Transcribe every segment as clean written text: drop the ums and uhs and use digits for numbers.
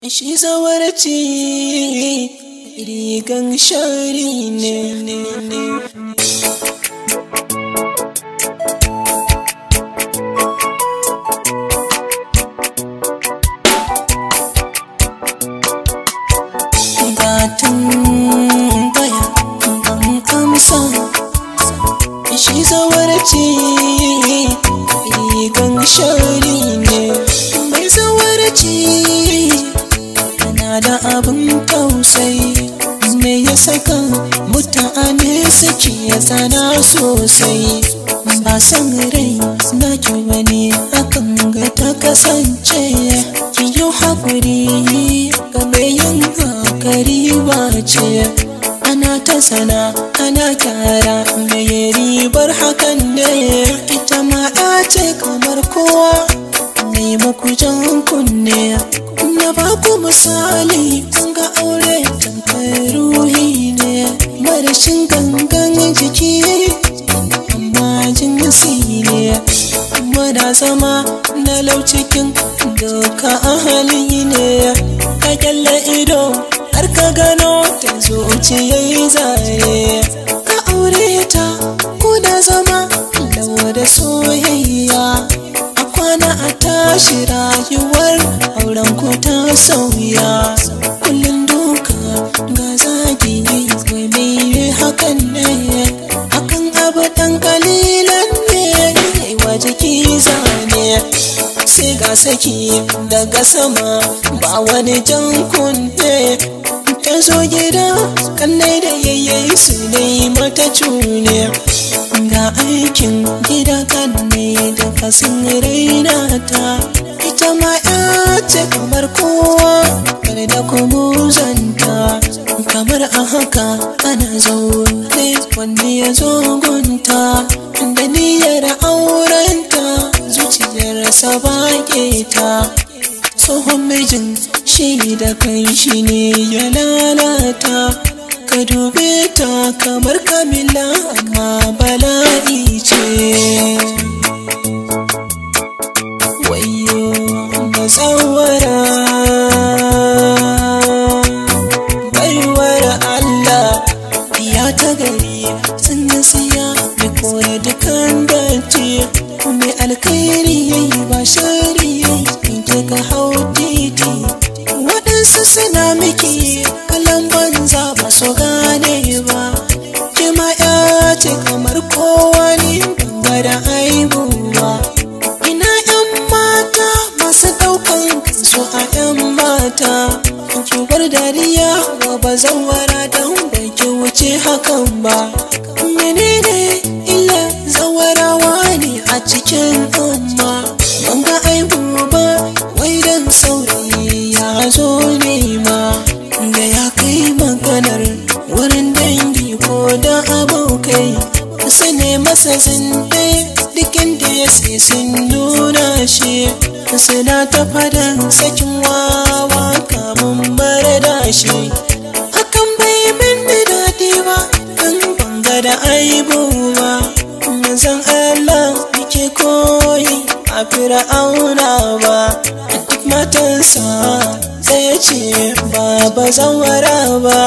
Shi zawarci rigan shari ne. Gatun baya ban amsa. Shi zawarci rigan shari ne. Mai zawarci da abin tausayi, me ya saka mutane suke tsana sosai. Ba san rai na ki bane hakan ga ta kasance. Ki yi haƙuri ga mai yin hakari wace. Ana ta sana ana kyara mai ribar hakan ne. Ita ma ce kamar kowa, mai maku jan kunne. Na ba ku misali, kun ga aure tamkar ruhi ne, marashin gangan jiki amma jinsi ne. Muna zama na laucikin doka ahali ne. Ka kyalle ido har ka gano ta zuciyar zare. Ka aure ta kuna zama lawa da soyayya. A kwana a tashi rayuwar auren ku ta sauya. Kullum duka ga zagi wai mai hakan ne. Akan abu ɗan kalilan ne wa jiki zane. Sai ga saki daga sama ba wani jan kunne. Ta zo gida kannai da yayyayi su ne mata cune. Ga aikin gida kannai da kasin raina ta. Ita ma ce kamar kowa, kar da kuma zanta. Kamar a haka ana zaune wanda ya zo gunta, da niyyar aurenta zuciyarsa ba ta. Tsohon mijin shi da kai shi ne ya lalata. Ka dube ta kamar Kamila amma bala'i ce. Bazawara baiwar Allah, ya ta gari sun yi siya da kore dukan dace. Mai alkhairi yayi ba shari yayi in ka hau titi. Waɗansu suna miki kalan banza ba su gane ba. Kima ya ce kamar kowa ne ban da aibu ba. Ina yan mata masu ɗaukan kansu a yan mata. Ki bar dariya wa bazawara don bai ki wuce hakan ba. Menene illa zawarawa ne a cikin umma. Ban ga aibu ba wai dan saurayi ya zo nema. Da ya kai maganar wurin dangi ko da abokai, su ne masa zinde duk inda ya sai sun nuna shi. Suna ta fadan sakin wawa kamun mara dashi. Hakan bai min daɗi ba, kan banga da aibu ba. Manzon Allah yake koyi a fir'auna ba. Duk matansa sai ce ba bazawara ba.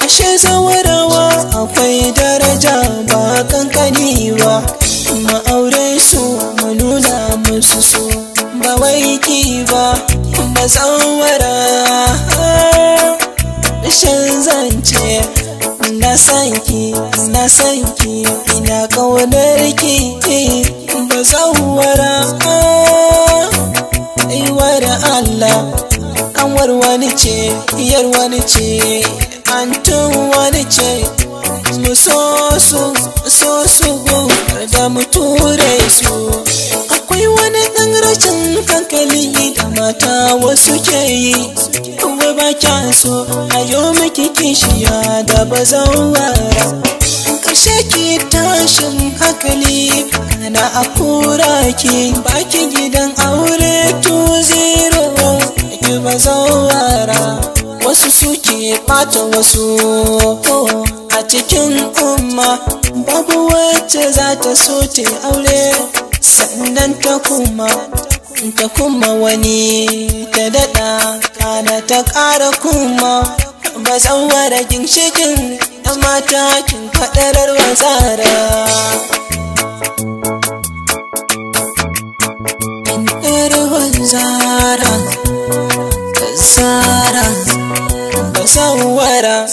Ashe zawarawa akwai daraja ba kankani ba. Ma aure su mu nuna musu so ba wai ki ba. Bazawara rashin zance. Na san ki ina ƙaunar ki. Bazawara baiwar Allah, kanwar wani ce, iyar wani ce, antun wani ce. Musosu da mu ture su. Akwai wani ɗan rashin hankali da mata wasu ke yi. Kuma ba kya so a yau miki kishiya da bazawara. Kashe ki tashin hankali ana a kura ki. Baki gidan aure 2-0 ki bazawara. Wasu suke ɓata wasu a cikin umma. Babu wacce za ta so ta aure sannan ta kuma ta kuma wani ta daɗa kana ta ƙara kuma bazawara ginshikin ɗan mata kin faɗarar wazara. Bazawara, bazawara.